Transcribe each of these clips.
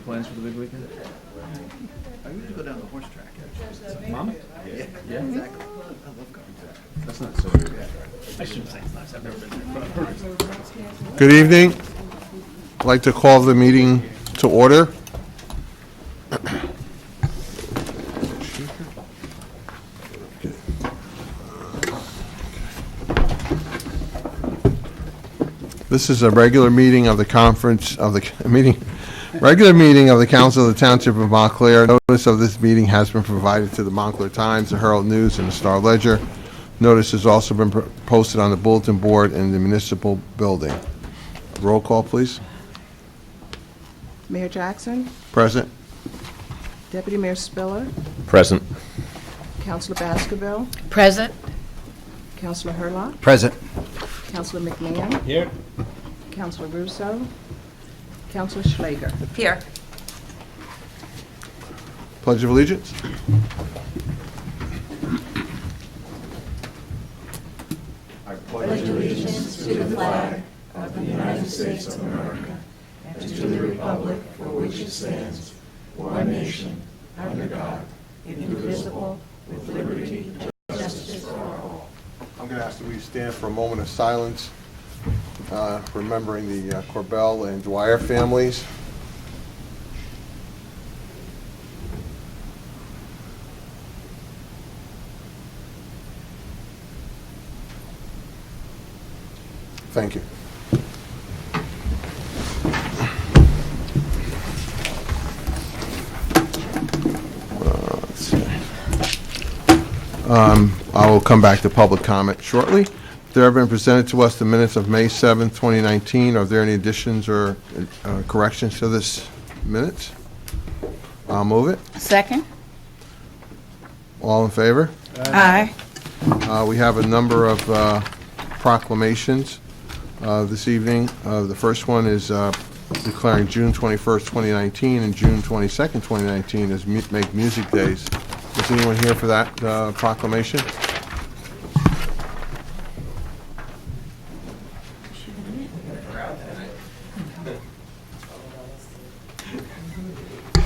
plans for the big weekend? I usually go down the horse track, actually. Mama? Yeah, Yeah? exactly. I love going to that. That's not so weird. I shouldn't say it's nice. I've never been there. But I've heard. Good evening. I'd like to call the meeting to order. This is a regular meeting of the regular meeting of the Council of the Township of Montclair. Notice of this meeting has been provided to the Montclair Times, the Herald News, and the Star Ledger. Notice has also been posted on the bulletin board in the municipal building. Roll call, please. Mayor Jackson, Present. Deputy Mayor Spiller, Present. Councilor Baskerville, Present. Councilor Hurlock, Present. Councilor McMahon, Here. Councilor Russo, Councilor Schlager. Here. Pledge of Allegiance. I'm going to ask that we stand for a moment of silence, remembering the Corbell and Dwyer families. Thank you. Let's see. I will come back to public comment shortly. There have been presented to us the minutes of May 7th, 2019. Are there any additions or corrections to this minutes? I'll move it. Second. All in favor? Aye. We have a number of proclamations this evening. The first one is declaring June 21st, 2019 and June 22nd, 2019 as Make Music Days. Is anyone here for that proclamation?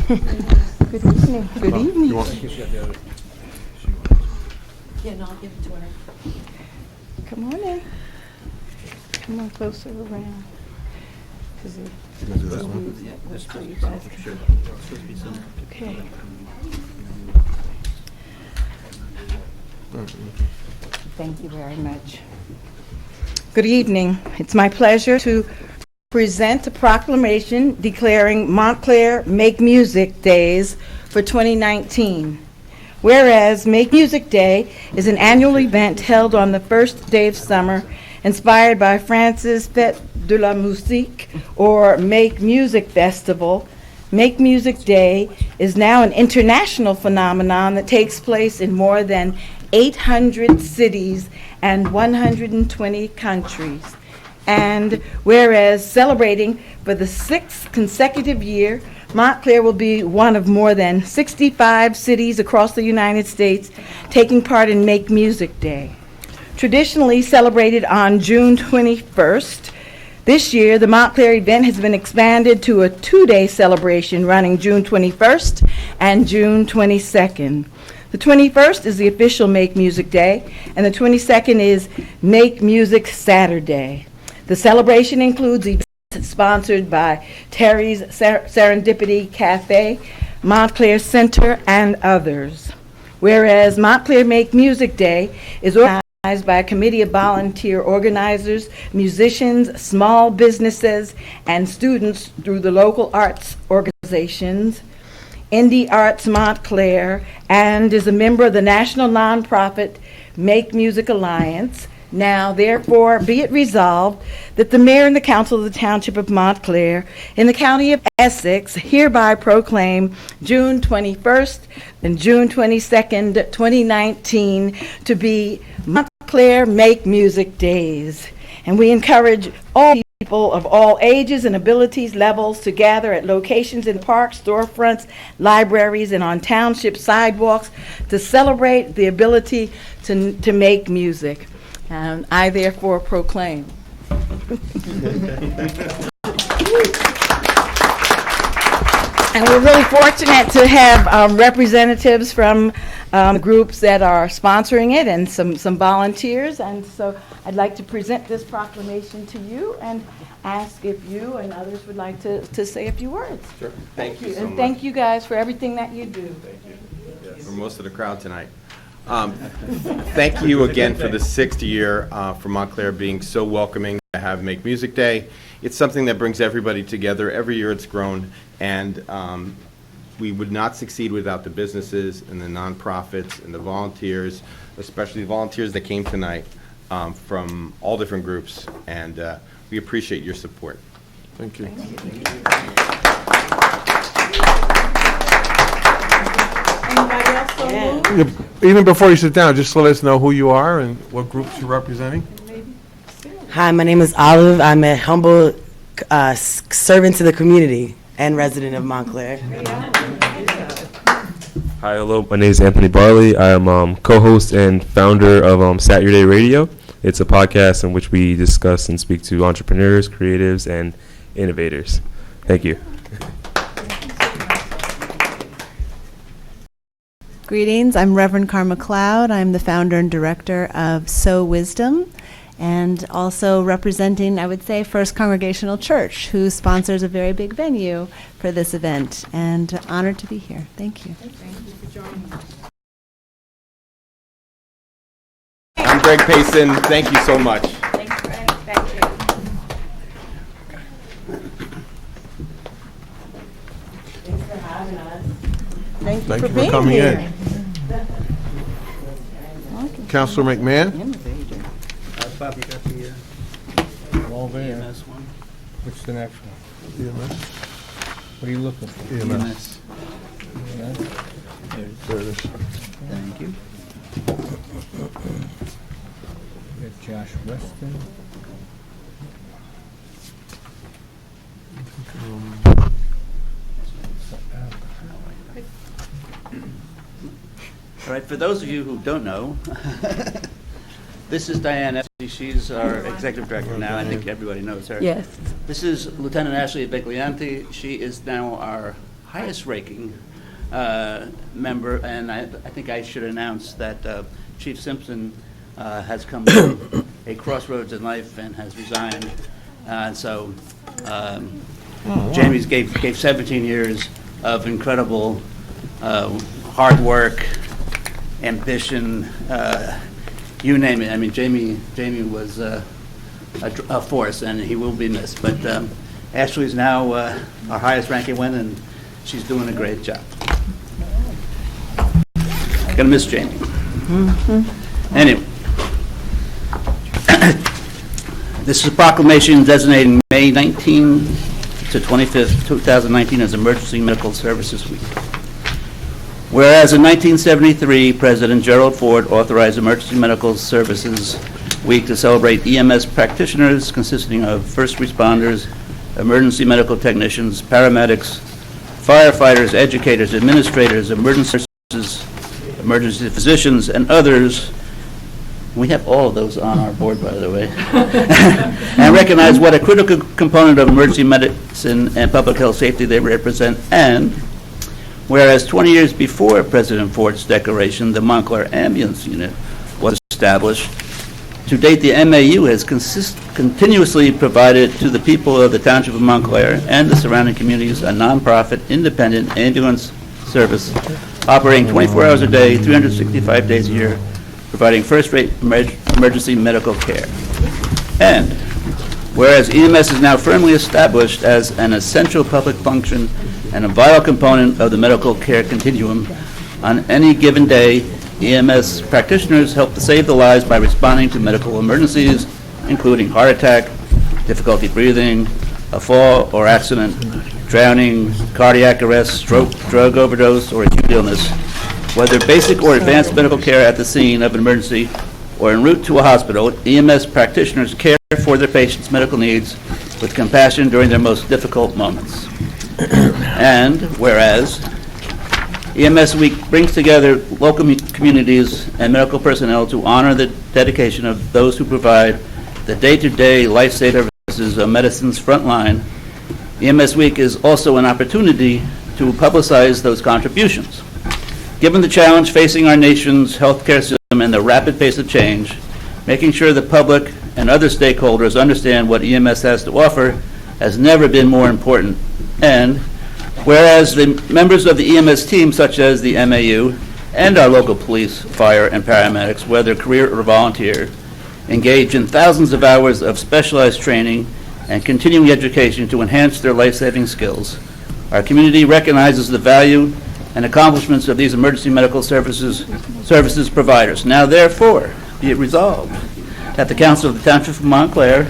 Good evening. Good evening. You want- Yeah, no, I'll give it to her. Come on in. Come on closer around. Is it- You gonna do that one? so you guys can- Okay. Thank you very much. Good evening. It's my pleasure to present a proclamation declaring Montclair Make Music Days for 2019. Whereas Make Music Day is an annual event held on the first day of summer, inspired by France's Fête de la Musique, or Make Music Festival. Make Music Day is now an international phenomenon that takes place in more than 800 cities and 120 countries. And whereas celebrating for the 6th consecutive year, Montclair will be one of more than 65 cities across the United States taking part in Make Music Day. Traditionally celebrated on June 21st, this year the Montclair event has been expanded to a 2-day celebration running June 21st and June 22nd. The 21st is the official Make Music Day, and the 22nd is Make Music Saturday. The celebration includes events sponsored by Terry's Serendipity Cafe, Montclair Center, and others. Whereas Montclair Make Music Day is organized by a committee of volunteer organizers, musicians, small businesses, and students through the local arts organizations, Indie Arts Montclair, and is a member of the national nonprofit Make Music Alliance. Now, therefore, be it resolved that the mayor and the council of the Township of Montclair in the county of Essex hereby proclaim June 21st and June 22nd, 2019 to be Montclair Make Music Days. And we encourage all people of all ages and abilities levels to gather at locations in parks, storefronts, libraries, and on township sidewalks to celebrate the ability to make music. And I therefore proclaim. And we're really fortunate to have representatives from groups that are sponsoring it and some volunteers. And so I'd like to present this proclamation to you and ask if you and others would like to say a few words. Sure. Thank you so And much. thank you guys for everything that you do. For most of the crowd tonight. Thank you again for the 6th year for Montclair being so welcoming to have Make Music Day. It's something that brings everybody together. Every year it's grown, and we would not succeed without the businesses and the nonprofits and the volunteers, especially the volunteers that came tonight from all different groups, and we appreciate your support. Thank you. Anybody else so moved? Even before you sit down, just let us know who you are and what groups you're representing. Hi, my name is Olive. I'm a humble servant to the community and resident of Montclair. Hi, hello. My name is Anthony Barley. I am co-host and founder of Saturday Radio. It's a podcast in which we discuss and speak to entrepreneurs, creatives, and innovators. Thank you. Greetings, I'm Reverend Karma Cloud. I'm the founder and director of Sow Wisdom, and also representing, I would say, First Congregational Church, who sponsors a very big venue for this event, and honored to be here. Thank you. Thank you for joining us. I'm Greg Payson. Thank you so much. Thanks, Greg. Thank you. Thanks for having us. Thank you Thank for you being for coming here. in. Councilor McMahon? Bob, you got the All there. EMS one? What's the next one? EMS. What are you looking for? EMS. There it is. There it is. Thank you. We got Josh Weston. All right, for those of you who don't know, this is Diane Esty. She's our executive director now. I think everybody knows her. Yes. This is Lieutenant Ashley Biglianti. She is now our highest ranking member, and I think I should announce that Chief Simpson has come to a crossroads in life and has resigned. So Jamie's gave 17 years of incredible hard work, ambition, you name it. I mean, Jamie was a force, and he will be missed. But Ashley's now our highest ranking one, and she's doing a great job. Gonna miss Jamie. Anyway, this is a proclamation designating May 19 to 25th, 2019 as Emergency Medical Services Week. Whereas in 1973, President Gerald Ford authorized Emergency Medical Services Week to celebrate EMS practitioners consisting of first responders, emergency medical technicians, paramedics, firefighters, educators, administrators, emergency nurses, emergency physicians, and others. We have all of those on our board, by the way. And recognize what a critical component of emergency medicine and public health safety they represent. And whereas 20 years before President Ford's declaration, the Montclair Ambulance Unit was established, to date the MAU has continuously provided to the people of the Township of Montclair and the surrounding communities a nonprofit, independent ambulance service operating 24 hours a day, 365 days a year, providing first-rate emergency medical care. And whereas EMS is now firmly established as an essential public function and a vital component of the medical care continuum, on any given day, EMS practitioners help to save the lives by responding to medical emergencies, including heart attack, difficulty breathing, a fall or accident, drowning, cardiac arrest, stroke, drug overdose, or acute illness. Whether basic or advanced medical care at the scene of an emergency or en route to a hospital, EMS practitioners care for their patients' medical needs with compassion during their most difficult moments. And whereas EMS Week brings together local communities and medical personnel to honor the dedication of those who provide the day-to-day life-saving services of medicine's front line, EMS Week is also an opportunity to publicize those contributions. Given the challenge facing our nation's healthcare system and the rapid pace of change, making sure the public and other stakeholders understand what EMS has to offer has never been more important. And whereas the members of the EMS team, such as the MAU and our local police, fire, and paramedics, whether career or volunteer, engage in thousands of hours of specialized training and continuing education to enhance their life-saving skills, our community recognizes the value and accomplishments of these emergency medical services providers. Now, therefore, be it resolved that the Council of the Township of Montclair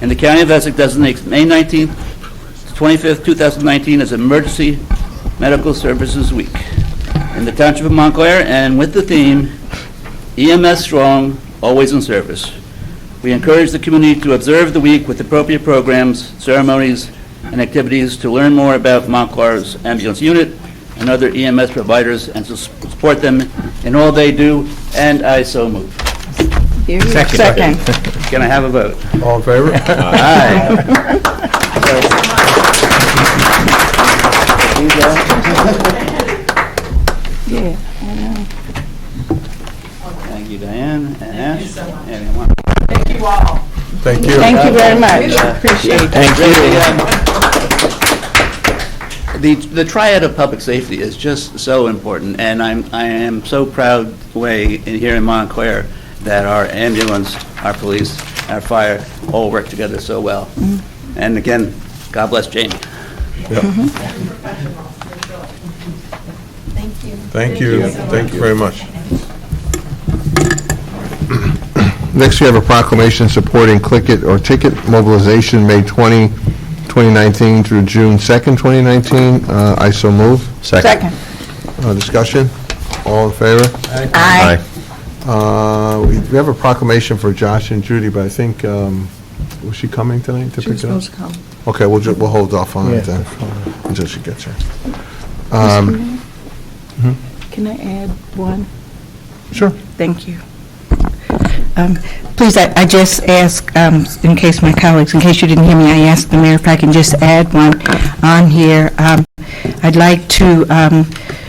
and the County of Essex designates May 19th to 25th, 2019 as Emergency Medical Services Week in the Township of Montclair, and with the theme, EMS Strong, Always in Service. We encourage the community to observe the week with appropriate programs, ceremonies, and activities to learn more about Montclair's ambulance unit and other EMS providers and to support them in all they do, and I so move. Second. Can I have a vote? All in favor? Yeah. Thank you, Diane and Ash. Anyone? Thank you. Thank you very much. Appreciate it. Thank you. The triad of public safety is just so important, and I am so proud here in Montclair that our ambulance, our police, our fire all work together so well. Mm-hmm. And again, God bless Jamie. Yep. Thank you. Thank you. Thank you very much. Next, we have a proclamation supporting Click It or Ticket mobilization, May 20, 2019 through June 2nd, 2019. I so move. Second. Discussion? All in favor? Aye. We have a proclamation for Josh and Judy, but I think, was she coming tonight to pick it up? Supposed to come. Okay, we'll hold off on it then, until she gets here. Can I add one? Sure. Thank you. Please, I just ask, in case my colleagues, in case you didn't hear me, I asked the mayor if I can just add one on here. I'd like to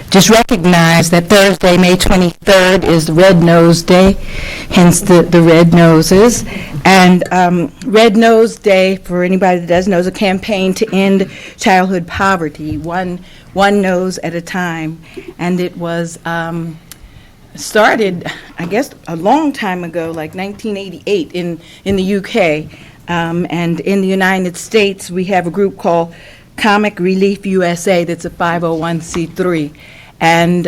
just recognize that Thursday, May 23rd, is Red Nose Day, hence the red noses. And Red Nose Day, for anybody that doesn't know, is a campaign to end childhood poverty, one nose at a time. And it was started, I guess, a long time ago, like 1988 in the UK. And in the United States, we have a group called Comic Relief USA that's a 501c3. And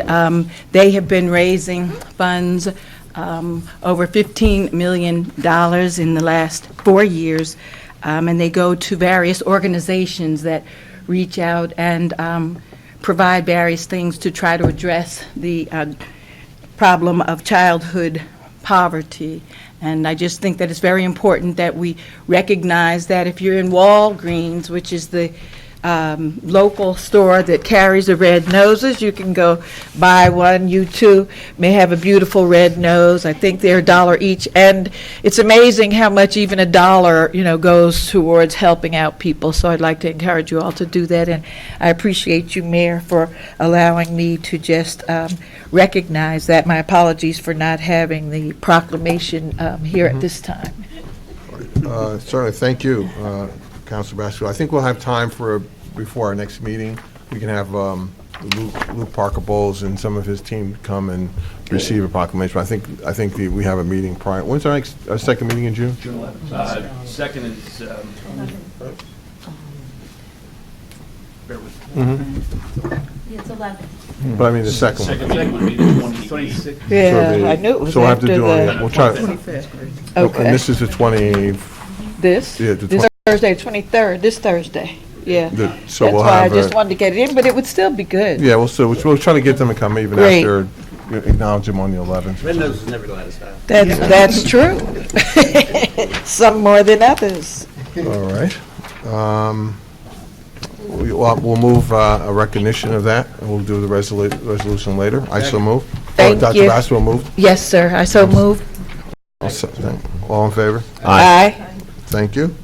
they have been raising funds over $15 million in the last 4 years. And they go to various organizations that reach out and provide various things to try to address the problem of childhood poverty. And I just think that it's very important that we recognize that if you're in Walgreens, which is the local store that carries the red noses, you can go buy one. You too may have a beautiful red nose. I think they're $1 each, and it's amazing how much even $1, goes towards helping out people. So I'd like to encourage you all to do that, and I appreciate you, Mayor, for allowing me to just recognize that. My apologies for not having the proclamation here at this time. Certainly, thank you, Councilor Basco. I think we'll have time before our next meeting. We can have Luke Parker Bowles and some of his team come and receive a proclamation. I think we have a meeting prior. When's our second meeting in June? June 11th. Second is, bear with me. It's 11. But I mean the second one. Second would be the 26th. Yeah, I knew it was So we'll have to after do the it. We'll try. Okay. And this is the 20. This? Yeah, the This Thursday, 23rd, this Thursday. Yeah. So That's we'll why I have. just wanted to get it in, but it would still be good. Yeah, we'll try to get them to come even Great. after acknowledge them on the 11th. Red Nose is never glad to stop. That's true. Some more than others. All right. We'll move a recognition of that, and we'll do the resolution later. I so move. Thank Dr. you. Bass will move. Yes, sir, I so move. All in favor? Aye. Thank you.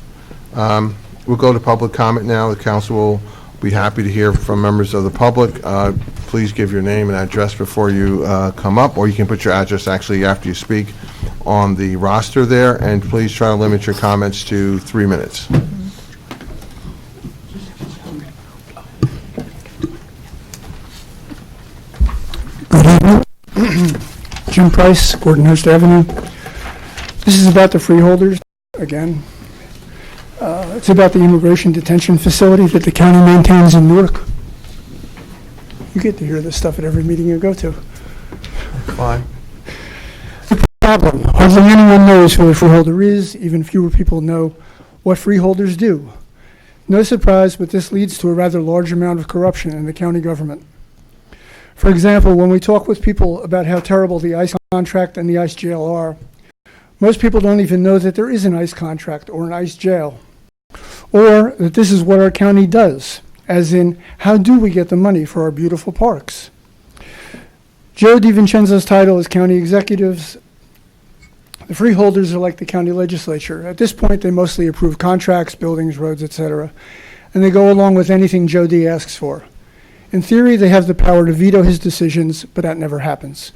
We'll go to public comment now. The council will Be happy to hear from members of the public. Please give your name and address before you come up, or you can put your address actually after you speak on the roster there, and please try to limit your comments to 3 minutes. Jim Price, Gordonhurst Avenue. This is about the freeholders, again. It's about the immigration detention facility that the county maintains in Newark. You get to hear this stuff at every meeting you go to. Fine. The problem, hardly anyone knows who a freeholder is, even fewer people know what freeholders do. No surprise, but this leads to a rather large amount of corruption in the county government. For example, when we talk with people about how terrible the ICE contract and the ICE jail are, most people don't even know that there is an ICE contract or an ICE jail, or that this is what our county does, as in, how do we get the money for our beautiful parks? Joe DiVincenzo's title is county executives. The freeholders are like the county legislature. At this point, they mostly approve contracts, buildings, roads, etc., and they go along with anything Joe D asks for. In theory, they have the power to veto his decisions, but that never happens.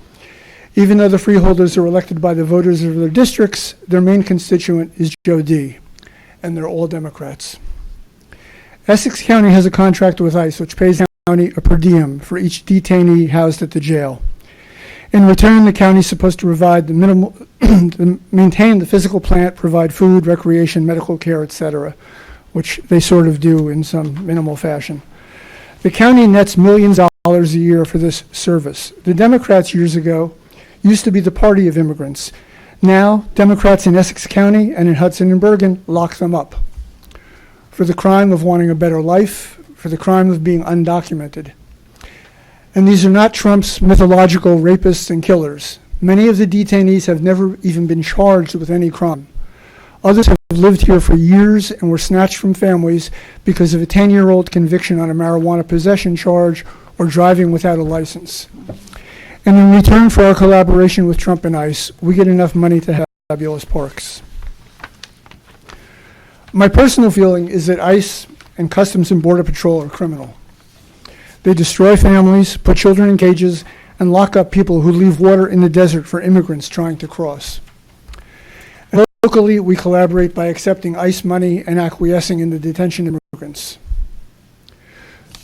Even though the freeholders are elected by the voters of their districts, their main constituent is Joe D., and they're all Democrats. Essex County has a contract with ICE, which pays the county a per diem for each detainee housed at the jail. In return, the county is supposed to provide the minimal, maintain the physical plant, provide food, recreation, medical care, etc., which they sort of do in some minimal fashion. The county nets millions of dollars a year for this service. The Democrats years ago used to be the party of immigrants. Now, Democrats in Essex County and in Hudson and Bergen lock them up for the crime of wanting a better life, for the crime of being undocumented. And these are not Trump's mythological rapists and killers. Many of the detainees have never even been charged with any crime. Others have lived here for years and were snatched from families because of a 10-year-old conviction on a marijuana possession charge or driving without a license. And in return for our collaboration with Trump and ICE, we get enough money to have fabulous parks. My personal feeling is that ICE and Customs and Border Patrol are criminal. They destroy families, put children in cages, and lock up people who leave water in the desert for immigrants trying to cross. And locally, we collaborate by accepting ICE money and acquiescing in the detention of immigrants.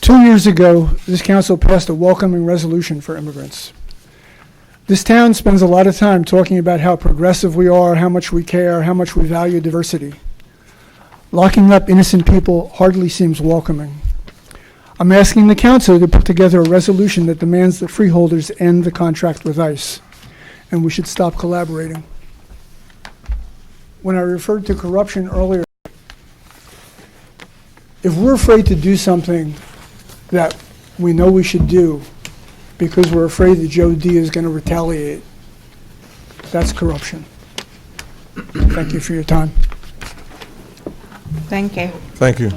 2 years ago, this council passed a welcoming resolution for immigrants. This town spends a lot of time talking about how progressive we are, how much we care, how much we value diversity. Locking up innocent people hardly seems welcoming. I'm asking the council to put together a resolution that demands that freeholders end the contract with ICE, and we should stop collaborating. When I referred to corruption earlier, if we're afraid to do something that we know we should do because we're afraid that Joe D is going to retaliate, that's corruption. Thank you for your time. Thank you. Thank you.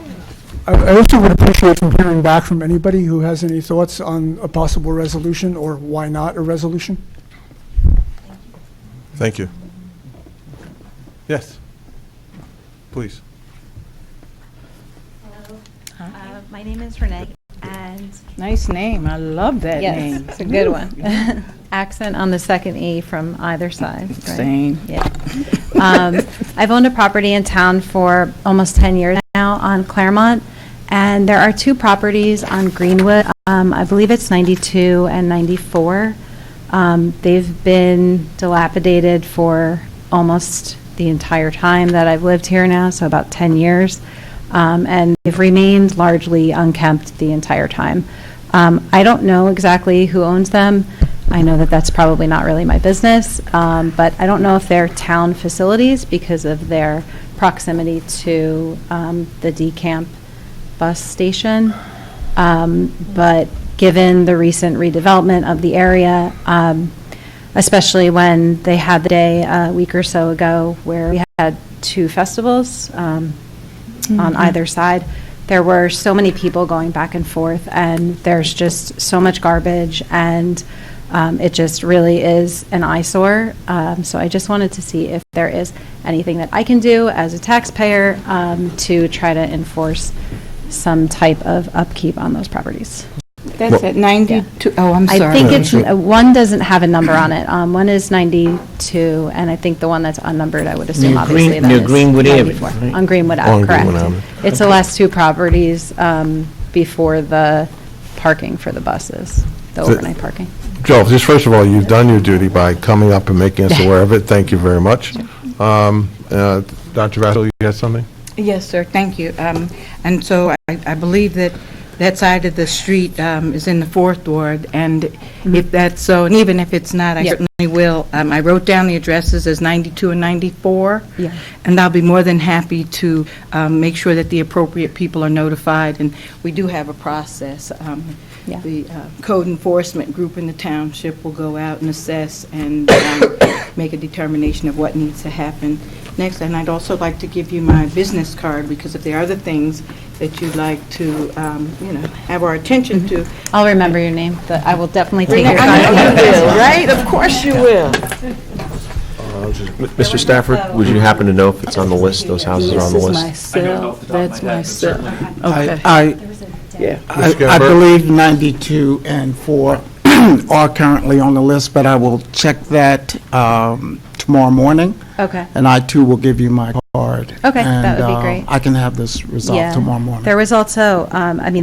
I also would appreciate from hearing back from anybody who has any thoughts on a possible resolution or why not a resolution. Thank you. Yes. Please. Hello. My name is Renee, and Nice name. I love that yes, name. it's a good one. Accent on the second E from either side. Right? Same. Yeah. I've owned a property in town for almost 10 years now on Claremont, and there are two properties on Greenwood. I believe it's 92 and 94. They've been dilapidated for almost the entire time that I've lived here now, so about 10 years. And they've remained largely unkempt the entire time. I don't know exactly who owns them. I know that that's probably not really my business, but I don't know if they're town facilities because of their proximity to the DeCamp bus station. But given the recent redevelopment of the area, especially when they had the day a week or so ago where we had two festivals on either side, there were so many people going back and forth, and there's just so much garbage, and it just really is an eyesore. So I just wanted to see if there is anything that I can do as a taxpayer to try to enforce some type of upkeep on those properties. That's at 92, oh, I'm sorry. I think it's, one doesn't have a number on it. One is 92, and I think the one that's unnumbered, I would assume, obviously, that is Greenwood Avenue, 94. right? On Greenwood On Ave, correct. Greenwood Avenue. It's the last two properties before the parking for the buses, the So- overnight parking. Joe, just first of all, you've done your duty by coming up and making us aware of it. Thank you very much. Dr. Vassal, you had something? Yes, sir, thank you. And so I believe that that side of the street is in the 4th Ward, and if that's so, and even if it's not, I Yep. certainly will. I wrote down the addresses as 92 and 94, Yeah. and I'll be more than happy to make sure that the appropriate people are notified, and we do have a process. Yeah. The code enforcement group in the township will go out and assess and make a determination of what needs to happen next. And I'd also like to give you my business card, because if there are other things that you'd like to, have our attention to. I'll remember your name, but I will definitely take your I know contact. you will, right? Of course you will. Mr. Stafford, would you happen to know if it's on the list, those houses are on the list? I don't know off the top of That's my head, my but cell. certainly. Okay. Mr. I Gilbert? believe 92 and 4 are currently on the list, but I will check that tomorrow morning, Okay. and I too will give you my card. Okay, that would be And, great. I can have this resolved Yeah. tomorrow morning. There was also,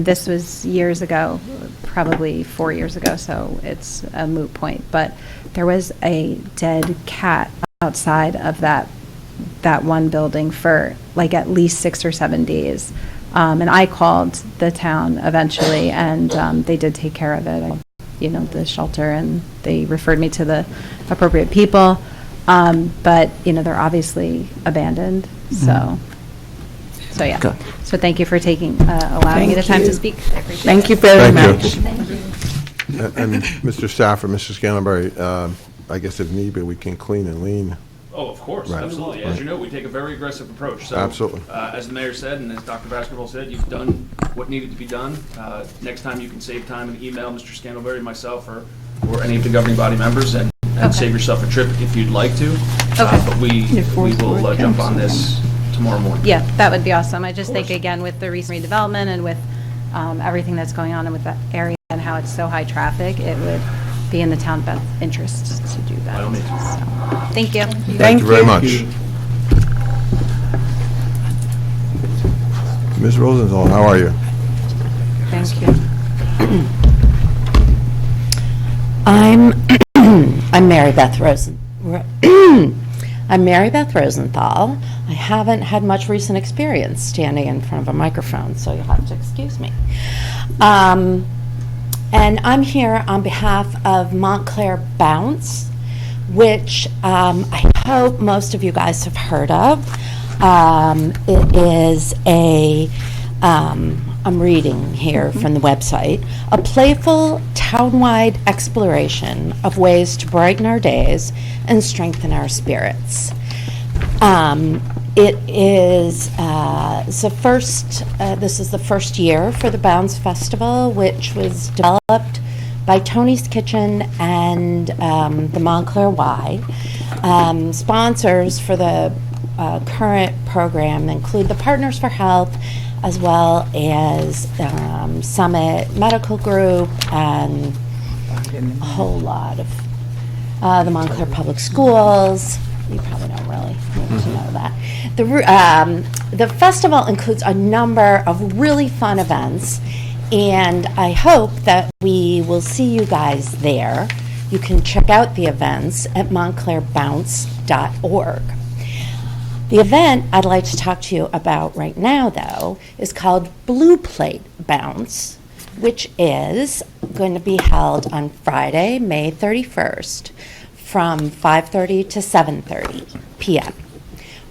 this was years ago, probably 4 years ago, so it's a moot point, but there was a dead cat outside of that one building for like at least 6 or 7 days. And I called the town eventually, and they did take care of it, the shelter, and they referred me to the appropriate people. But, they're obviously abandoned, so yeah. Okay. So thank you for allowing me the time to speak. I appreciate it. Thank you very Thank much. you. And Mr. Stafford, Mr. Scanlonberry, I guess if need be, we can clean and lean. Oh, of course, Right. absolutely. As you know, we take a very aggressive approach. So, Absolutely. As the mayor said, and as Dr. Baskerville said, you've done what needed to be done. Next time, you can save time and email Mr. Scandalberry, myself, or any of the governing body members, and save yourself a trip if you'd like to. Okay. But we will jump on this tomorrow morning. Yeah, that would be awesome. I just think, again, with the recent redevelopment and with everything that's going on and with that area and how it's so high traffic, it would be in the town best interest to do that. By all means. So, thank you. Thank you very much. Ms. Rosenthal, how are you? Thank you. I'm Mary Beth I'm Mary Beth Rosenthal. I haven't had much recent experience standing in front of a microphone, so you'll have to excuse me. And I'm here on behalf of Montclair Bounce, which I hope most of you guys have heard of. It is I'm reading here from the website, a playful townwide exploration of ways to brighten our days and strengthen our spirits. It is this is the first year for the Bounce Festival, which was developed by Tony's Kitchen and the Montclair Y. Sponsors for the current program include the Partners for Health, as well as Summit Medical Group and a whole lot of the Montclair Public Schools. You probably don't really need to know that. The festival includes a number of really fun events, and I hope that we will see you guys there. You can check out the events at montclairbounce.org. The event I'd like to talk to you about right now, though, is called Blue Plate Bounce, which is going to be held on Friday, May 31st, from 5:30 to 7:30 p.m.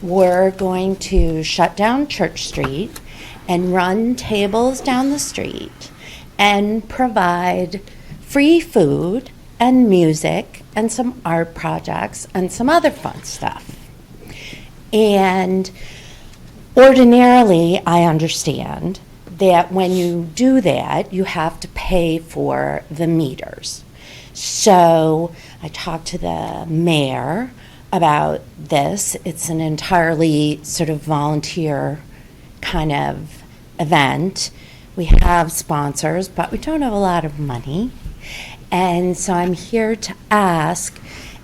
We're going to shut down Church Street and run tables down the street and provide free food and music and some art projects and some other fun stuff. And ordinarily, I understand that when you do that, you have to pay for the meters. So I talked to the mayor about this. It's an entirely sort of volunteer kind of event. We have sponsors, but we don't have a lot of money. And so I'm here to ask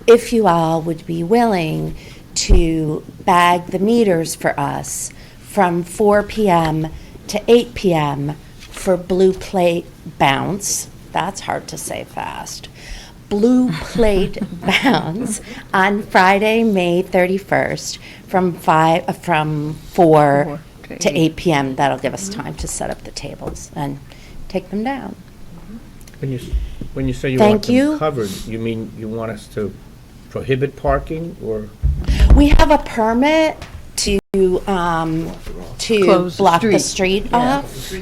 if you all would be willing to bag the meters for us from 4 p.m. to 8 p.m. for Blue Plate Bounce. That's hard to say fast. Blue Plate Bounce on Friday, May 31st from 4 to 8 p.m. That'll give us time to set up the tables and take them down. When you say you Thank want them you. covered, you mean you want us to prohibit parking, or? We have a permit to Close the block the street. street off.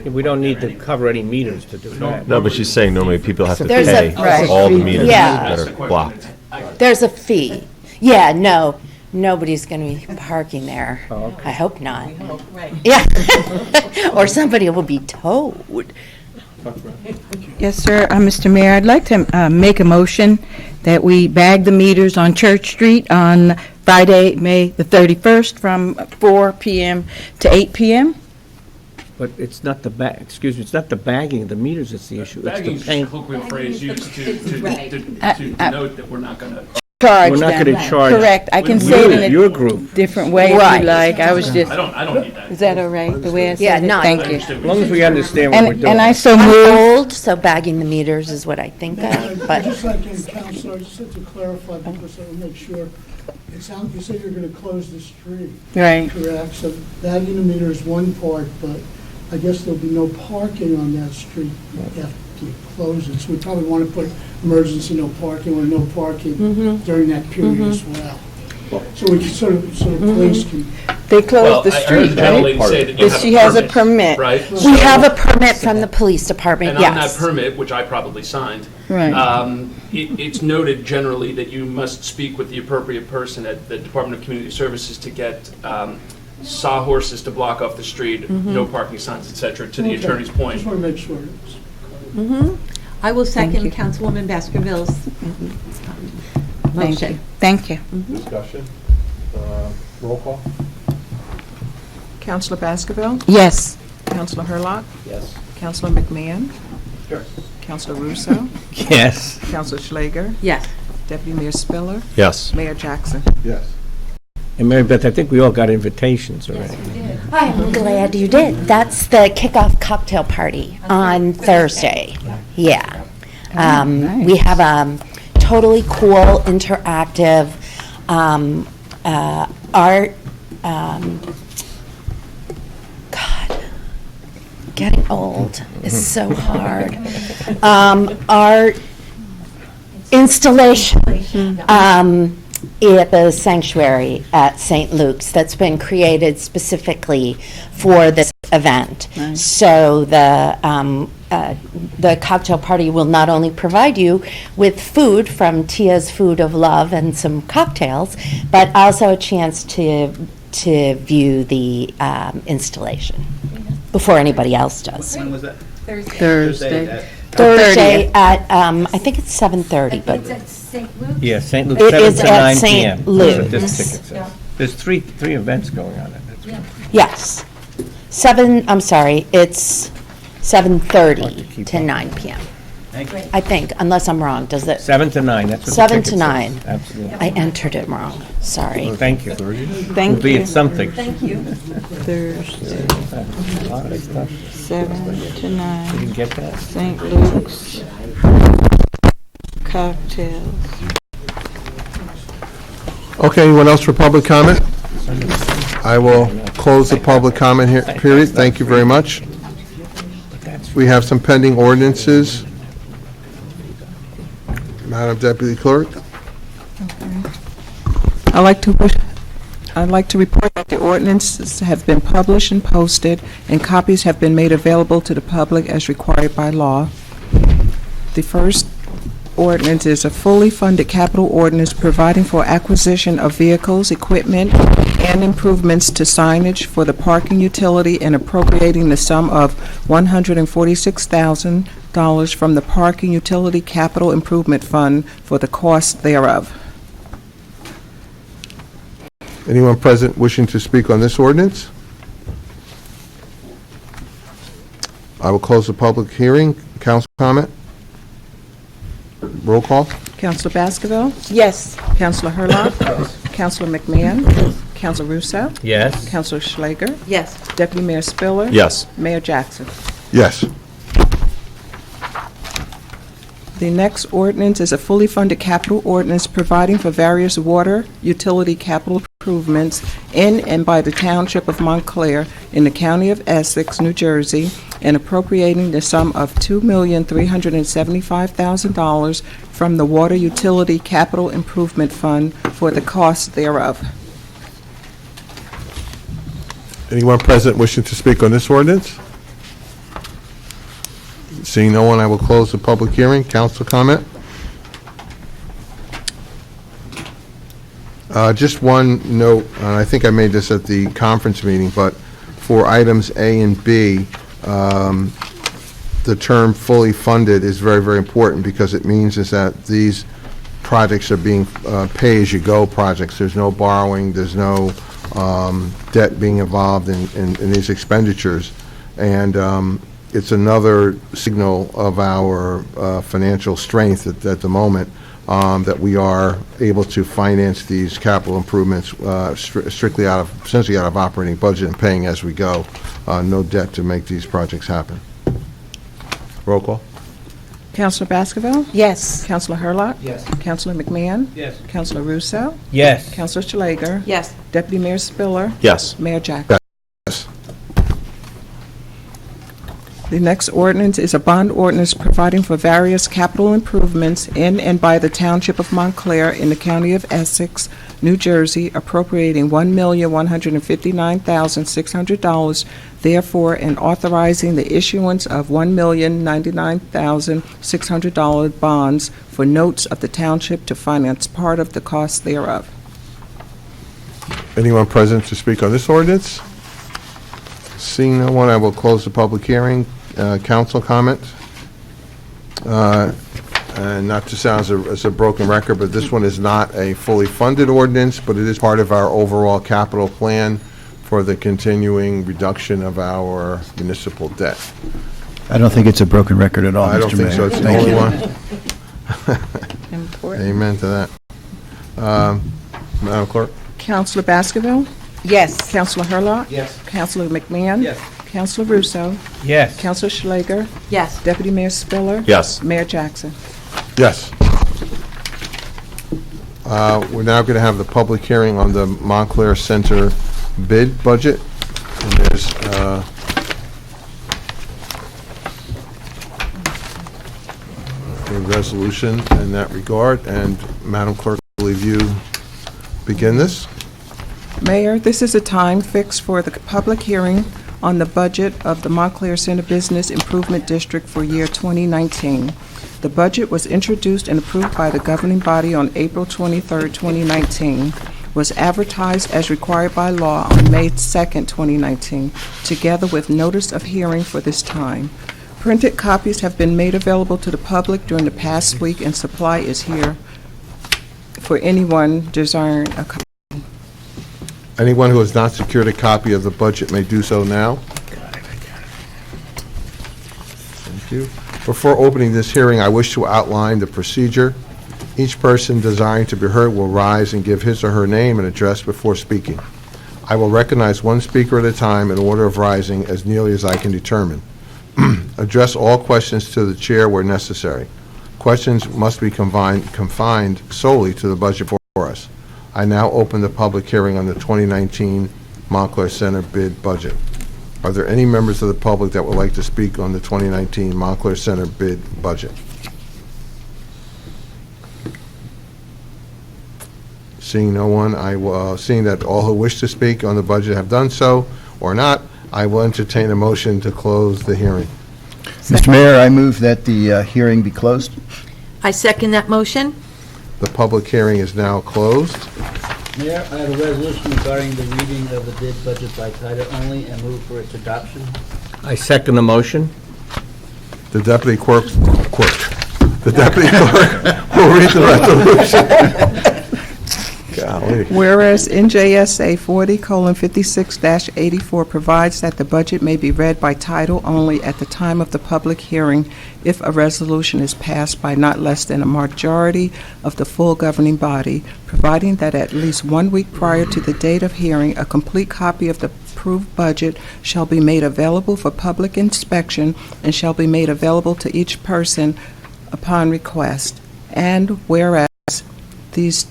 We don't need to cover any meters to do that. No, but she's saying normally people have to There's pay right. all the meters Yeah. that are blocked. There's a fee. Yeah, no, nobody's going to be parking there. Oh, okay. I hope not. Yeah. Or somebody will be towed. Yes, sir. Mr. Mayor, I'd like to make a motion that we bag the meters on Church Street on Friday, May the 31st, from 4 p.m. to 8 p.m. But it's not the it's not the bagging of the meters that's the issue. It's Bagging the is paint. just a colloquial phrase used to denote that we're not going to. Charge We're not them. gonna charge. Correct. I can say it in Your a group. different way if Right. you like. I was just, I don't need that. is that all right, the way I said Yeah, it? no, Thank I you. understand As what long you're as we saying. understand what we're doing. And I so I'm moved. old, so bagging the meters is what I think of, but Just like in Counselor, I just have to clarify because I want to make sure. It sounds, you said you're going to close the street, Right. correct? So bagging the meter is one part, but I guess there'll be no parking on that street after you close it. So we probably want to put emergency no parking or no parking during that period as well. So we can sort of police can. They closed the I heard street, the gentle right? lady say that you But have she has a permit, permit. right? we have a permit from the police department, And on that yes. permit, which I probably signed, Right. It's noted generally that you must speak with the appropriate person at the Department of Community Services to get sawhorses to block off the street, no parking signs, et cetera, to the Okay. attorney's point. Just want to make sure it is. I will Thank you. second Councilwoman Baskerville's Thank motion. you. Thank you. Discussion? Roll call? Councilor Baskerville? Yes. Councilor Hurlock? Yes. Councilor McMahon? Sure. Councilor Russo? Yes. Councilor Schlager? Yes. Deputy Mayor Spiller? Yes. Mayor Jackson? Yes. And Mary Beth, I think we all got invitations already. I'm glad you did. That's the kickoff cocktail party on Thursday. Yeah. We have a totally cool, interactive art. God, getting old is so hard. Art installation. At the sanctuary at St. Luke's that's been created specifically for this event. So the cocktail party will not only provide you with food from Tia's Food of Love and some cocktails, but also a chance to view the installation before anybody else does. When was that? Thursday. Thursday at, I think it's 7:30, but It's at St. Luke's? Yeah, St. Luke's, It 7 is to at 9 St. p.m. Luke's. That's what this ticket says. Yeah. There's three events going on. yes. It's 7:30 to 9 p.m. Thank you. I think, unless I'm wrong, does it? 7 to 9, that's what the 7 ticket to says. 9. Absolutely. I entered it wrong, sorry. Thank you. Thank We'll be you. at something. Thank you. Thursday, A lot of stuff. 7 to 9, You didn't get that? St. Luke's, cocktails. Okay, anyone else for public comment? I will close the public comment here, period. Thank you very much. We have some pending ordinances. Madam Deputy Clerk? I'd like to report that the ordinances have been published and posted, and copies have been made available to the public as required by law. The first ordinance is a fully funded capital ordinance providing for acquisition of vehicles, equipment, and improvements to signage for the parking utility and appropriating the sum of $146,000 from the Parking Utility Capital Improvement Fund for the cost thereof. Anyone present wishing to speak on this ordinance? I will close the public hearing. Council comment? Roll call? Counselor Baskerville? Yes. Counselor Hurlock? Counselor McMahon? Counselor Russo? Yes. Counselor Schlager? Yes. Deputy Mayor Spiller? Yes. Mayor Jackson. Yes. The next ordinance is a fully funded capital ordinance providing for various water utility capital improvements in and by the Township of Montclair in the County of Essex, New Jersey, and appropriating the sum of $2,375,000 from the Water Utility Capital Improvement Fund for the cost thereof. Anyone present wishing to speak on this ordinance? Seeing no one, I will close the public hearing. Council comment? Just one note, I think I made this at the conference meeting, but for items A and B, the term fully funded is very, very important because it means is that these projects are being pay-as-you-go projects. There's no borrowing, there's no debt being involved in these expenditures. And it's another signal of our financial strength at the moment, that we are able to finance these capital improvements strictly essentially out of operating budget and paying as we go. No debt to make these projects happen. Roll call. Counselor Baskerville? Yes. Counselor Hurlock? Yes. Counselor McMahon? Yes. Counselor Russo? Yes. Counselor Schlager? Yes. Deputy Mayor Spiller? Yes. Mayor Jackson. Yes. The next ordinance is a bond ordinance providing for various capital improvements in and by the Township of Montclair in the County of Essex, New Jersey, appropriating $1,159,600, therefore, and authorizing the issuance of $1,099,600 bonds for notes of the township to finance part of the cost thereof. Anyone present to speak on this ordinance? Seeing no one, I will close the public hearing. Council comment? And not to sound as a broken record, but this one is not a fully funded ordinance, but it is part of our overall capital plan for the continuing reduction of our municipal debt. I don't think it's a broken record at all, Mr. Mayor. I don't think so. It's the Thank only you. one. Important. Amen to that. Madam Clerk? Counselor Baskerville? Yes. Counselor Hurlock? Yes. Counselor McMahon? Yes. Counselor Russo? Yes. Counselor Schlager? Yes. Deputy Mayor Spiller? Yes. Mayor Jackson. Yes. We're now going to have the public hearing on the Montclair Center bid budget. And there's a resolution in that regard. And Madam Clerk, I believe you begin this. Mayor, this is a time fixed for the public hearing on the budget of the Montclair Center Business Improvement District for year 2019. The budget was introduced and approved by the governing body on April 23, 2019, was advertised as required by law on May 2, 2019, together with notice of hearing for this time. Printed copies have been made available to the public during the past week, and supply is here for anyone desiring a copy. Anyone who has not secured a copy of the budget may do so now. Thank you. Before opening this hearing, I wish to outline the procedure. Each person desiring to be heard will rise and give his or her name and address before speaking. I will recognize one speaker at a time in order of rising as nearly as I can determine. Address all questions to the chair where necessary. Questions must be confined solely to the budget before us. I now open the public hearing on the 2019 Montclair Center bid budget. Are there any members of the public that would like to speak on the 2019 Montclair Center bid budget? Seeing no one, seeing that all who wish to speak on the budget have done so or not, I will entertain a motion to close the hearing. Mr. Mayor, I move that the hearing be closed. I second that motion. The public hearing is now closed. Mayor, I have a resolution regarding the reading of the bid budget by title only and move for its adoption. I second the motion. The deputy clerk will read the resolution. Whereas NJSA 40:56-84 provides that the budget may be read by title only at the time of the public hearing if a resolution is passed by not less than a majority of the full governing body, providing that at least 1 week prior to the date of hearing, a complete copy of the approved budget shall be made available for public inspection and shall be made available to each person upon request. And whereas these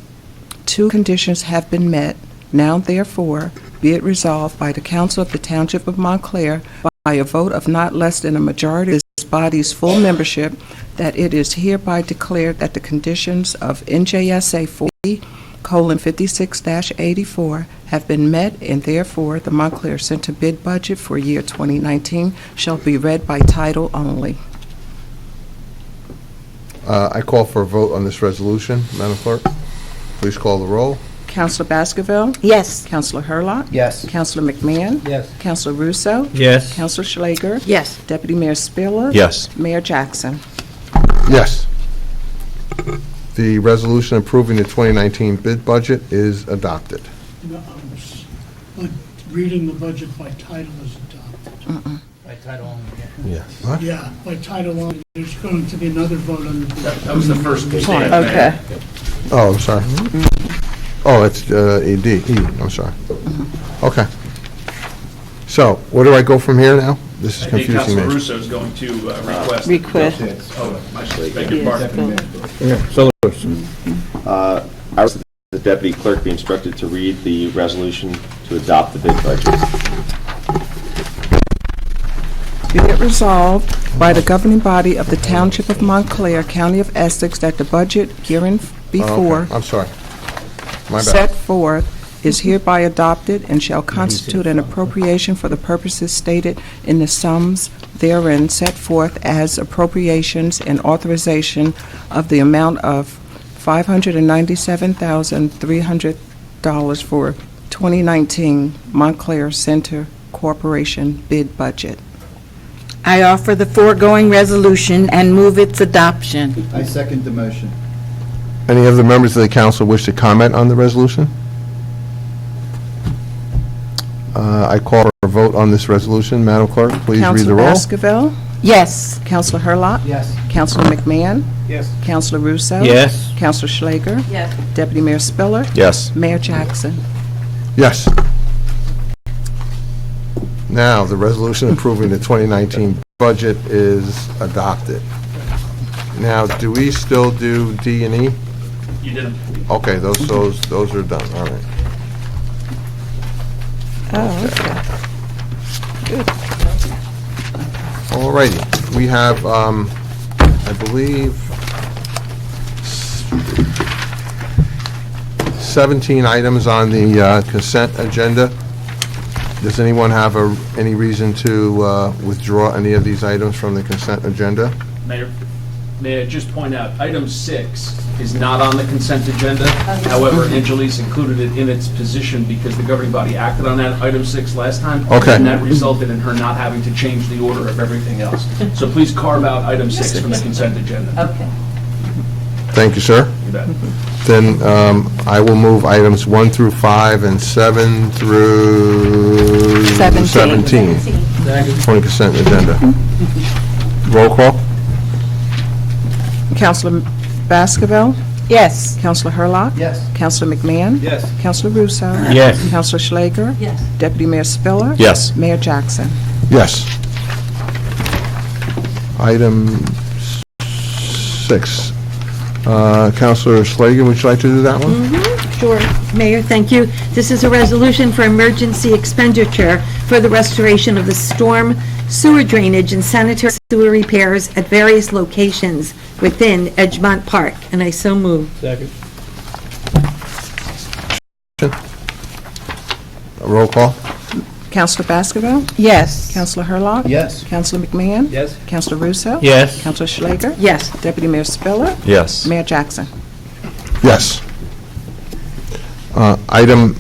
two conditions have been met, now therefore be it resolved by the Council of the Township of Montclair by a vote of not less than a majority of this body's full membership that it is hereby declared that the conditions of NJSA 40:56-84 have been met, and therefore the Montclair Center bid budget for year 2019 shall be read by title only. I call for a vote on this resolution. Madam Clerk, please call the roll. Councilor Baskerville? Yes. Councilor Hurlock? Yes. Councilor McMahon? Yes. Councilor Russo? Yes. Councilor Schlager? Yes. Deputy Mayor Spiller? Yes. Mayor Jackson? Yes. The resolution approving the 2019 bid budget is adopted. Reading the budget by title is adopted. By title only, Yes. What? Yeah, by title only. There's going to be another vote on the bid. That was the first mistake. Okay. Oh, I'm sorry. Oh, it's E, I'm sorry. Okay. So, where do I go from here now? This is I think confusing Councilor me. Russo is going to request. Request. Oh, my beg your pardon. So, I was the deputy clerk be instructed to read the resolution to adopt the bid budget. Be it resolved by the governing body of the Township of Montclair, County of Essex, that the budget herein before Okay, I'm sorry. My bad. set forth is hereby adopted and shall constitute an appropriation for the purposes stated in the sums therein set forth as appropriations and authorization of the amount of $597,300 for 2019 Montclair Center Corporation bid budget. I offer the foregoing resolution and move its adoption. I second the motion. Any of the members of the council wish to comment on the resolution? I call for a vote on this resolution. Madam Clerk, please read the Councilor roll. Baskerville? Yes. Councilor Hurlock? Yes. Councilor McMahon? Yes. Councilor Russo? yes. Councilor Schlager? Yes. Deputy Mayor Spiller? Yes. Mayor Jackson? Yes. Now, the resolution approving the 2019 budget is adopted. Now, do we still do D and E? You did them. Okay, those are done, all right. Oh, okay. All righty, we have, I believe, 17 items on the consent agenda. Does anyone have any reason to withdraw any of these items from the consent agenda? Mayor, may I just point out, item 6 is not on the consent agenda. However, Angelise included it in its position because the governing body acted on that item 6 last time. Okay. And that resulted in her not having to change the order of everything else. So please carve out item 6 from the consent agenda. Okay. Thank you, sir. You bet. Then I will move items 1 through 5 and 7 through 17 on the consent agenda. Roll call? Councilor Baskerville? Yes. Councilor Hurlock? Yes. Councilor McMahon? Yes. Councilor Russo? Yes. Councilor Schlager? Yes. Deputy Mayor Spiller? Yes. Mayor Jackson? Yes. Item 6. Councilor Slagan, would you like to do that one? Sure, Mayor, thank you. This is a resolution for emergency expenditure for the restoration of the storm sewer drainage and sanitary sewer repairs at various locations within Edgemont Park, and I so move. Second. Roll call? Councilor Baskerville? Yes. Councilor Hurlock? Yes. Councilor McMahon? Yes. Councilor Russo? Yes. Councilor Schlager? Yes. Deputy Mayor Spiller? Yes. Mayor Jackson? Yes. Item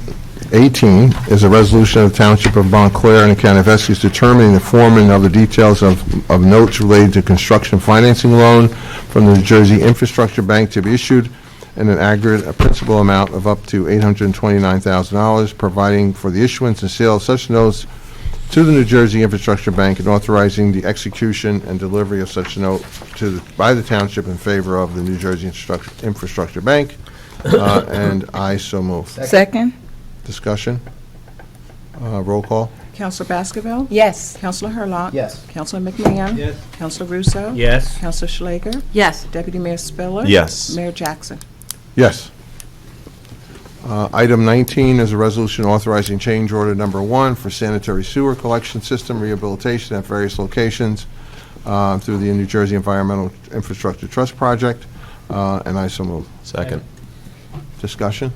18 is a resolution of the Township of Montclair and the County of Essex determining the forming of the details of notes related to construction financing loan from the New Jersey Infrastructure Bank to be issued in an aggregate principal amount of up to $829,000, providing for the issuance and sale of such notes to the New Jersey Infrastructure Bank and authorizing the execution and delivery of such note by the township in favor of the New Jersey Infrastructure Bank. And I so move. Second? Discussion? Roll call? Counselor Baskerville? Yes. Counselor Hurlock? Yes. Counselor McMahon? Yes. Counselor Russo? Yes. Counselor Schlager? Yes. Deputy Mayor Spiller? Yes. Mayor Jackson? Yes. Item 19 is a resolution authorizing change order number 1 for sanitary sewer collection system rehabilitation at various locations through the New Jersey Environmental Infrastructure Trust Project, and I so move. Second. Discussion?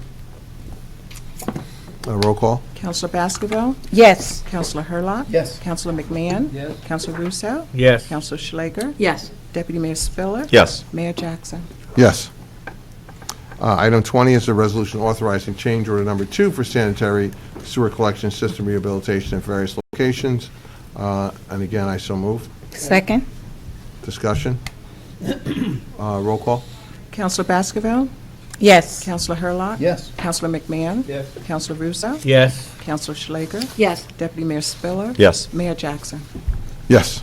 Roll call? Counselor Baskerville? Yes. Counselor Hurlock? Yes. Counselor McMahon? Yes. Counselor Russo? Yes. Counselor Schlager? Yes. Deputy Mayor Spiller? Yes. Mayor Jackson? Yes. Item 20 is a resolution authorizing change order number 2 for sanitary sewer collection system rehabilitation at various locations, and again, I so move. Second? Discussion? Roll call? Counselor Baskerville? Yes. Counselor Hurlock? Yes. Counselor McMahon? Yes. Counselor Russo? Yes. Counselor Schlager? Yes. Deputy Mayor Spiller? Yes. Mayor Jackson? Yes.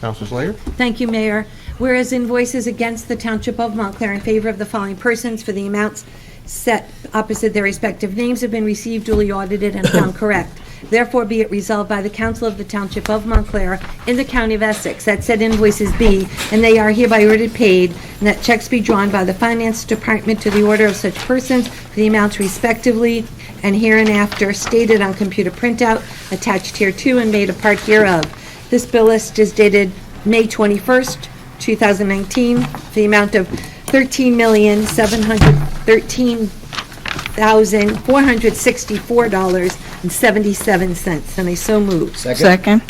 Counselor Slager? Thank you, Mayor. Whereas invoices against the Township of Montclair in favor of the following persons for the amounts set opposite their respective names have been received, duly audited, and found correct. Therefore, be it resolved by the Council of the Township of Montclair in the County of Essex that said invoices be, and they are hereby ordered paid, and that checks be drawn by the Finance Department to the order of such persons for the amounts respectively and hereinafter stated on computer printout attached hereto and made a part hereof. This bill list is dated May 21st, 2019, for the amount of $13,713,464.77, and I so move. Second?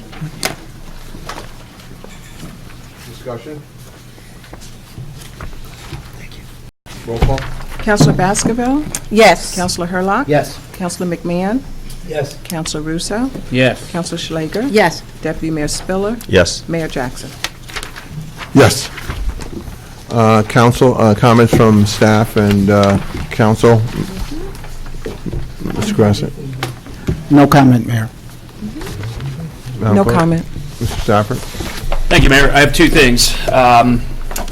Discussion? Roll call? Counselor Baskerville? Yes. Counselor Hurlock? Yes. Counselor McMahon? Yes. Counselor Russo? Yes. Counselor Schlager? Yes. Deputy Mayor Spiller? Yes. Mayor Jackson? Yes. Council, comments from staff and council? Mr. Grassett? No comment, Mayor. Madam No Clerk? comment. Mr. Stafford? Thank you, Mayor. I have 2 things.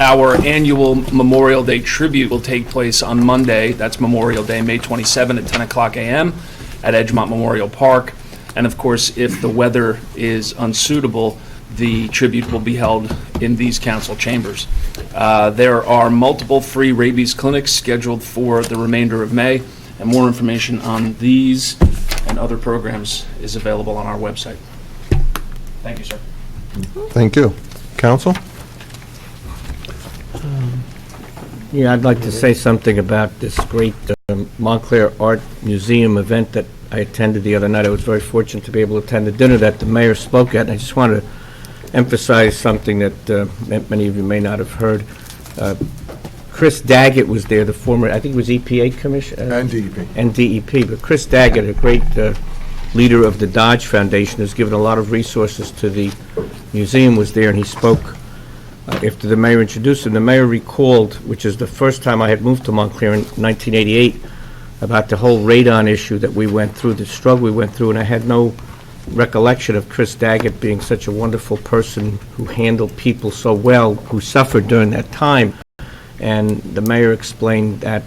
Our annual Memorial Day tribute will take place on Monday. That's Memorial Day, May 27 at 10 o'clock a.m. at Edgemont Memorial Park. And of course, if the weather is unsuitable, the tribute will be held in these council chambers. There are multiple free rabies clinics scheduled for the remainder of May, and more information on these and other programs is available on our website. Thank you, sir. Thank you. Council? Yeah, I'd like to say something about this great Montclair Art Museum event that I attended the other night. I was very fortunate to be able to attend the dinner that the mayor spoke at, and I just want to emphasize something that many of you may not have heard. Chris Daggett was there, the former, I think it was EPA Commissioner? And DEP. And DEP, but Chris Daggett, a great leader of the Dodge Foundation, has given a lot of resources to the museum, was there, and he spoke after the mayor introduced him. The mayor recalled, which is the first time I had moved to Montclair in 1988, about the whole radon issue that we went through, the struggle we went through, and I had no recollection of Chris Daggett being such a wonderful person who handled people so well, who suffered during that time. And the mayor explained that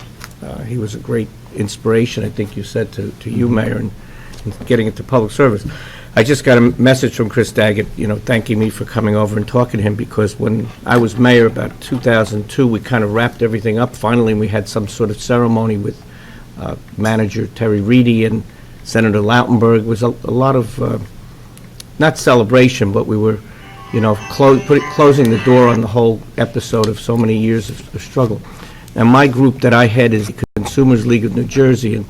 he was a great inspiration, I think you said, to you, Mayor, in getting into public service. I just got a message from Chris Daggett, thanking me for coming over and talking to him, because when I was mayor about 2002, we kind of wrapped everything up finally, and we had some sort of ceremony with manager Terry Reedy and Senator Lautenberg. It was a lot of, not celebration, but we were, closing the door on the whole episode of so many years of struggle. And my group that I head is the Consumers League of New Jersey, and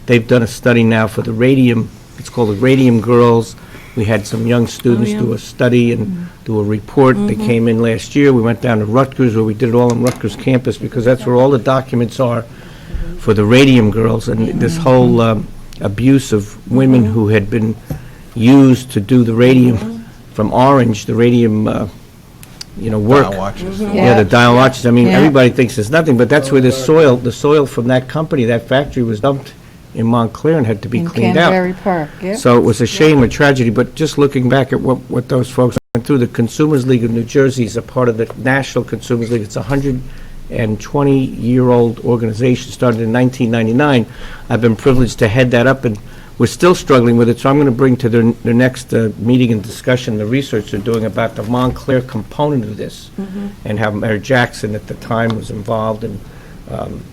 they've done a study now for the radium. It's called the Radium Girls. We had some young students do a study and do a report. They came in last year. We went down to Rutgers, where we did it all on Rutgers campus, because that's where all the documents are for the Radium Girls, and this whole abuse of women who had been used to do the radium from Orange, the radium work. Dial watches. Yeah, the dial watches. I mean, Yeah. everybody thinks it's nothing, but that's where the soil from that company, that factory was dumped in Montclair and had to be In cleaned out. Canterbury Park, yeah. So it was a shame, a tragedy, but just looking back at what those folks went through, the Consumers League of New Jersey is a part of the National Consumers League. It's a 120-year-old organization, started in 1999. I've been privileged to head that up, and we're still struggling with it, so I'm going to bring to their next meeting and discussion the research they're doing about the Montclair component of this, and how Mayor Jackson at the time was involved, and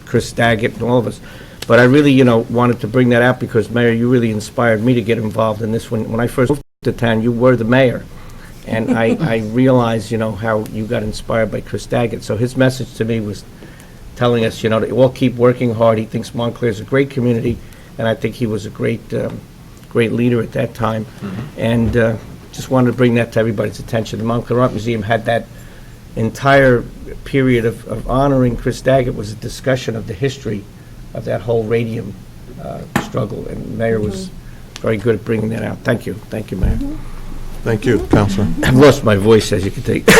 Chris Daggett and all of us. But I really, wanted to bring that out because, Mayor, you really inspired me to get involved in this. When I first moved to town, you were the mayor. And I realized, how you got inspired by Chris Daggett. So his message to me was telling us, to all keep working hard. He thinks Montclair is a great community, and I think he was a great leader at that time. And just wanted to bring that to everybody's attention. The Montclair Art Museum had that entire period of honoring Chris Daggett was a discussion of the history of that whole radium struggle, and the Mayor was very good at bringing that out. Thank you. Thank you, Mayor. Thank you, Counselor. I've lost my voice, as you can take. Too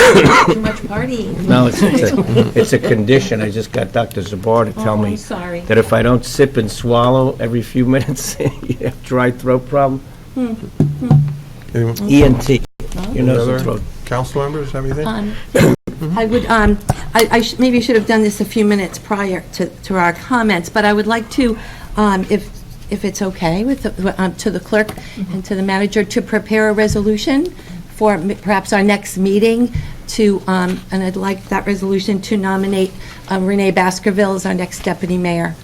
much partying. No, it's a condition. I just got Dr. Zabar to tell me I'm sorry. that if I don't sip and swallow every few minutes, you have dry throat problem. Anyone? ENT, your nose Other and throat. council members have anything? I would, maybe should have done this a few minutes prior to our comments, but I would like to, if it's okay with, to the clerk and to the manager, to prepare a resolution for perhaps our next meeting to, and I'd like that resolution to nominate Renee Baskerville as our next deputy mayor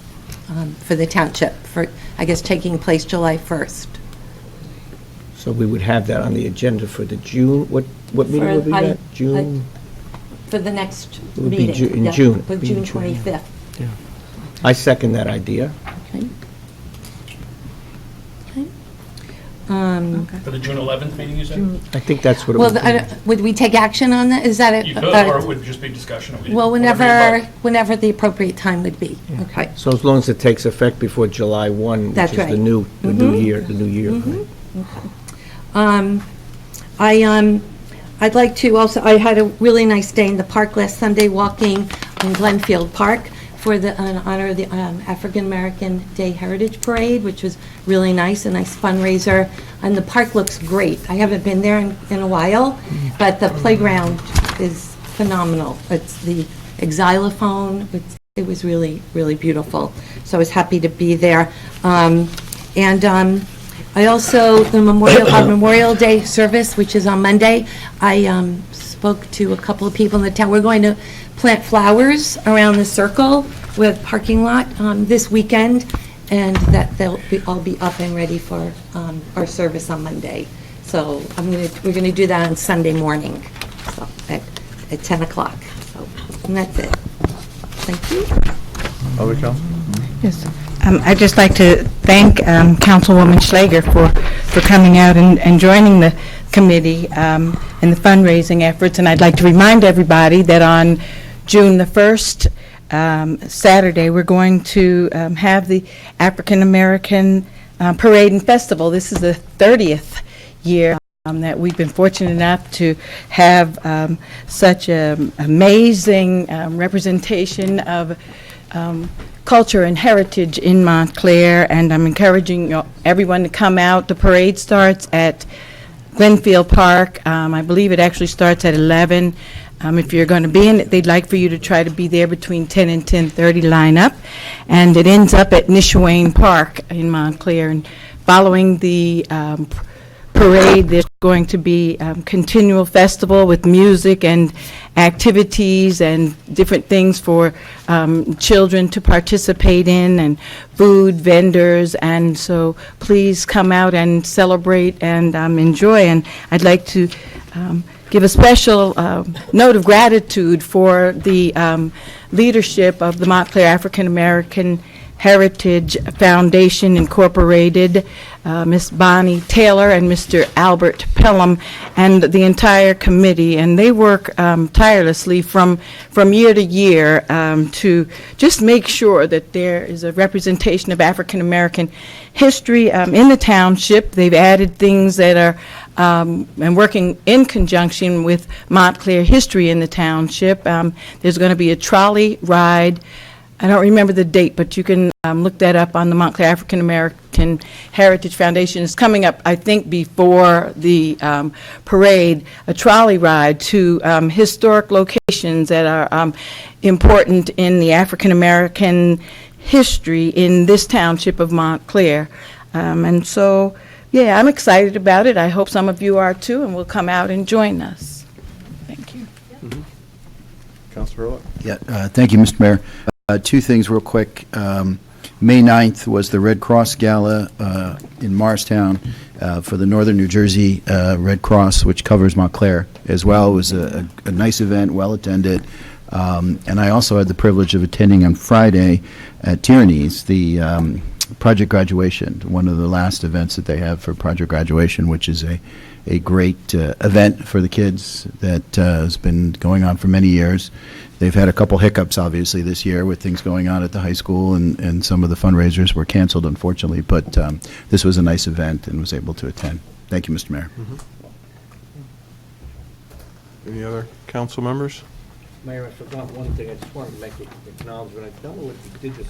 for the township, for, I guess, taking place July 1st. So we would have that on the agenda for the June, what meeting would be that? June? For the next It would be meeting. in June. For Be June in June. 25th. I second that idea. Okay. For the June 11th meeting, you said? I think that's what it Well, would be. would we take action on that? Is that a? You could, or it would just be discussion. Well, Whatever you'd like. whenever the appropriate time would be. Okay. So as long as it takes effect before July 1, which That's is the right. new year, the new year. I'd like to also, I had a really nice day in the park last Sunday, walking in Glenfield Park for the, in honor of the African American Day Heritage Parade, which was really nice, a nice fundraiser. And the park looks great. I haven't been there in a while, but the playground is phenomenal. It's the xylophone, it was really, really beautiful. So I was happy to be there. I also, our Memorial Day service, which is on Monday, I spoke to a couple of people in the town. We're going to plant flowers around the circle with parking lot this weekend, and that they'll all be up and ready for our service on Monday. So we're gonna do that on Sunday morning, so at 10 o'clock. So, and that's it. Thank you. Other council? Yes. I'd just like to thank Councilwoman Schlager for coming out and joining the committee in the fundraising efforts. And I'd like to remind everybody that on June the 1st, Saturday, we're going to have the African American Parade and Festival. This is the 30th year that we've been fortunate enough to have such an amazing representation of culture and heritage in Montclair, and I'm encouraging everyone to come out. The parade starts at Glenfield Park. I believe it actually starts at 11. If you're going to be in it, they'd like for you to try to be there between 10 and 10:30, line up. And it ends up at Nishawane Park in Montclair. And following the parade, there's going to be continual festival with music and activities and different things for children to participate in, and food vendors. And so please come out and celebrate and enjoy. And I'd like to give a special note of gratitude for the leadership of the Montclair African American Heritage Foundation Incorporated, Miss Bonnie Taylor and Mr. Albert Pelham, and the entire committee. And they work tirelessly from year to year to just make sure that there is a representation of African American history in the township. They've added things that are and working in conjunction with Montclair History in the township. There's going to be a trolley ride. I don't remember the date, but you can look that up on the Montclair African American Heritage Foundation. It's coming up, I think, before the parade, a trolley ride to historic locations that are important in the African American history in this township of Montclair. And so, yeah, I'm excited about it. I hope some of you are too, and will come out and join us. Thank you. Councilor Hurley? Yeah, thank you, Mr. Mayor. Two things real quick. May 9th was the Red Cross Gala in Morristown for the Northern New Jersey Red Cross, which covers Montclair as well. It was a nice event, well attended. And I also had the privilege of attending on Friday at Tierney's, the Project Graduation, one of the last events that they have for Project Graduation, which is a great event for the kids that has been going on for many years. They've had a couple hiccups, obviously, this year with things going on at the high school, and some of the fundraisers were canceled, unfortunately. But this was a nice event and was able to attend. Thank you, Mr. Mayor. Any other council members? Mayor, I forgot one thing. I just wanted to make an acknowledgement. I don't know if he did this,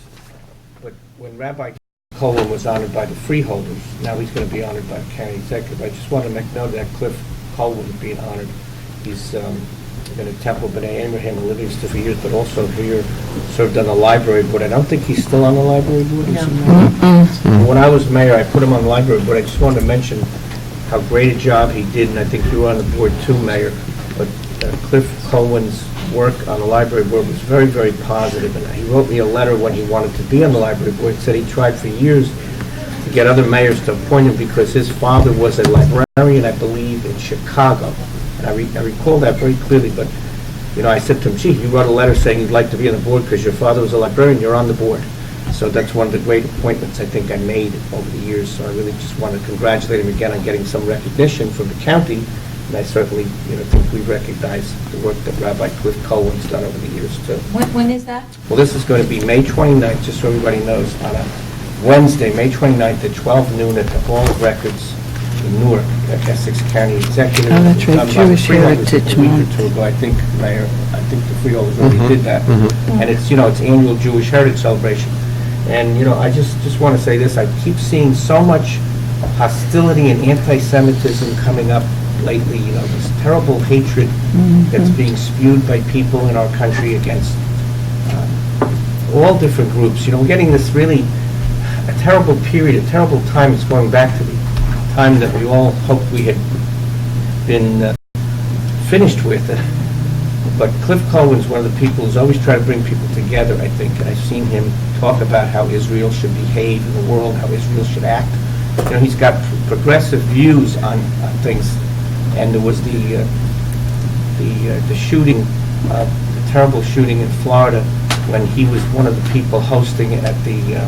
but when Rabbi Cohen was honored by the freeholders, now he's going to be honored by the county executive. I just want to make note that Cliff Cohen is being honored. He's been at Temple B'nai Abraham in Livingston for years, but also here served on the library board. I don't think he's still on the library board. When I was mayor, I put him on the library board. I just wanted to mention how great a job he did, and I think you were on the board too, Mayor. But Cliff Cohen's work on the library board was very, very positive, and he wrote me a letter when he wanted to be on the library board. He said he tried for years to get other mayors to appoint him because his father was a librarian, I believe, in Chicago. And I recall that very clearly, but, you know, I said to him, gee, you wrote a letter saying you'd like to be on the board because your father was a librarian, you're on the board. So that's one of the great appointments I think I made over the years, so I really just want to congratulate him again on getting some recognition from the county, and I certainly, you know, think we recognize the work that Rabbi Cliff Cohen's done over the years, too. When is that? Well, this is going to be May 29th, just so everybody knows, on a Wednesday, May 29th at 12 noon at the Hall of Records in Newark, at Essex County Executive. Oh, that's right, Jewish Heritage Month. I think, Mayor, I think the freeholders already did that. And it's, you know, it's annual Jewish Heritage Celebration. And, you know, I just want to say this, I keep seeing so much hostility and anti-Semitism coming up lately, you know, this terrible hatred that's being spewed by people in our country against all different groups. You know, we're getting this really a terrible period, a terrible time. It's going back to the time that we all hoped we had been finished with. But Cliff Cohen's one of the people who's always tried to bring people together, I think. And I've seen him talk about how Israel should behave in the world, how Israel should act. You know, he's got progressive views on things. And there was the shooting, the terrible shooting in Florida when he was one of the people hosting it at the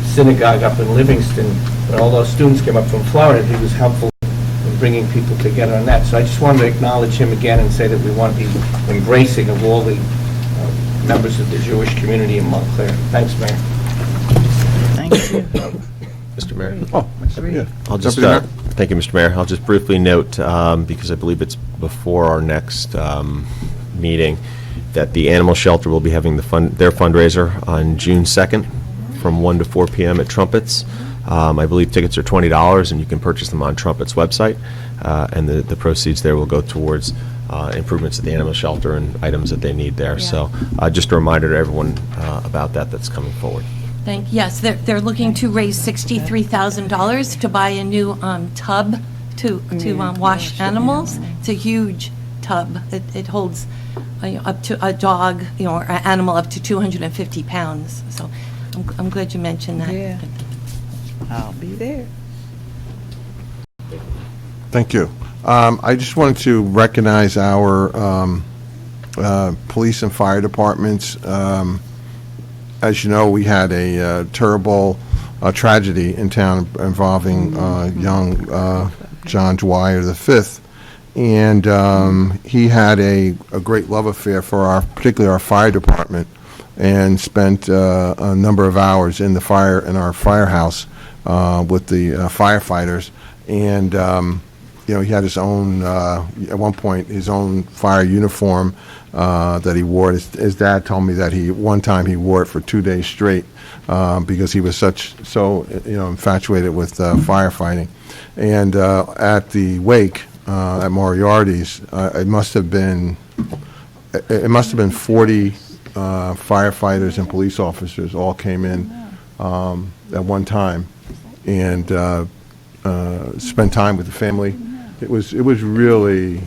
synagogue up in Livingston. When all those students came up from Florida, he was helpful in bringing people together on that. So I just wanted to acknowledge him again and say that we want to be embracing of all the members of the Jewish community in Montclair. Thanks, Mayor. Thank you. Mr. Mayor? Oh, yeah. I'll just, thank you, Mr. Mayor. I'll just briefly note, because I believe it's before our next meeting, that the animal shelter will be having their fundraiser on June 2nd from 1 to 4 p.m. at Trumpets. I believe tickets are $20, and you can purchase them on Trumpets' website, and the proceeds there will go towards improvements at the animal shelter and items that they need there. So just a reminder to everyone about that's coming forward. Yes, they're looking to raise $63,000 to buy a new tub to wash animals. It's a huge tub. It holds up to a dog, or an animal up to 250 pounds. So I'm glad you mentioned that. Yeah. I'll be there. Thank you. I just wanted to recognize our police and fire departments. As you know, we had a terrible tragedy in town involving young John Dwyer V, and he had a great love affair for particularly our fire department, and spent a number of hours in our firehouse with the firefighters, and he had his own, at one point, his own fire uniform that he wore. His dad told me that one time he wore it for 2 days straight because he was so infatuated with firefighting. And at the wake at Moriarty's, it must have been 40 firefighters and police officers all came in at one time and spent time with the family. It was really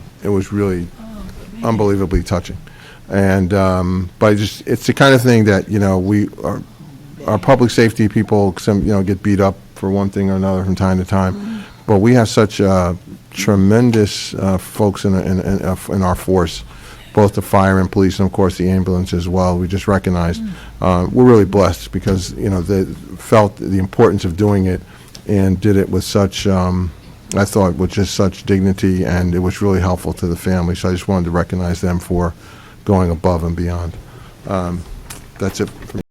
unbelievably touching. And but it's the kind of thing that our public safety people get beat up for one thing or another from time to time, but we have such tremendous folks in our force, both the fire and police, and of course the ambulance as well. We just recognized we're really blessed because they felt the importance of doing it and did it with such I thought with just such dignity, and it was really helpful to the family. So I just wanted to recognize them for going above and beyond. That's it for me.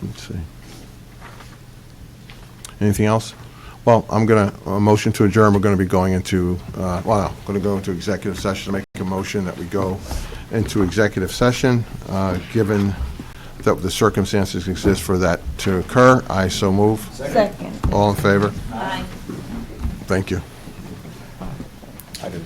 Let's see. Anything else? Well, I'm going to, a motion to adjourn, we're going to be going into, I'm going to go into executive session, make a motion that we go into executive session, given that the circumstances exist for that to occur. I so move. Second. All in favor? Aye. Thank you. Okay.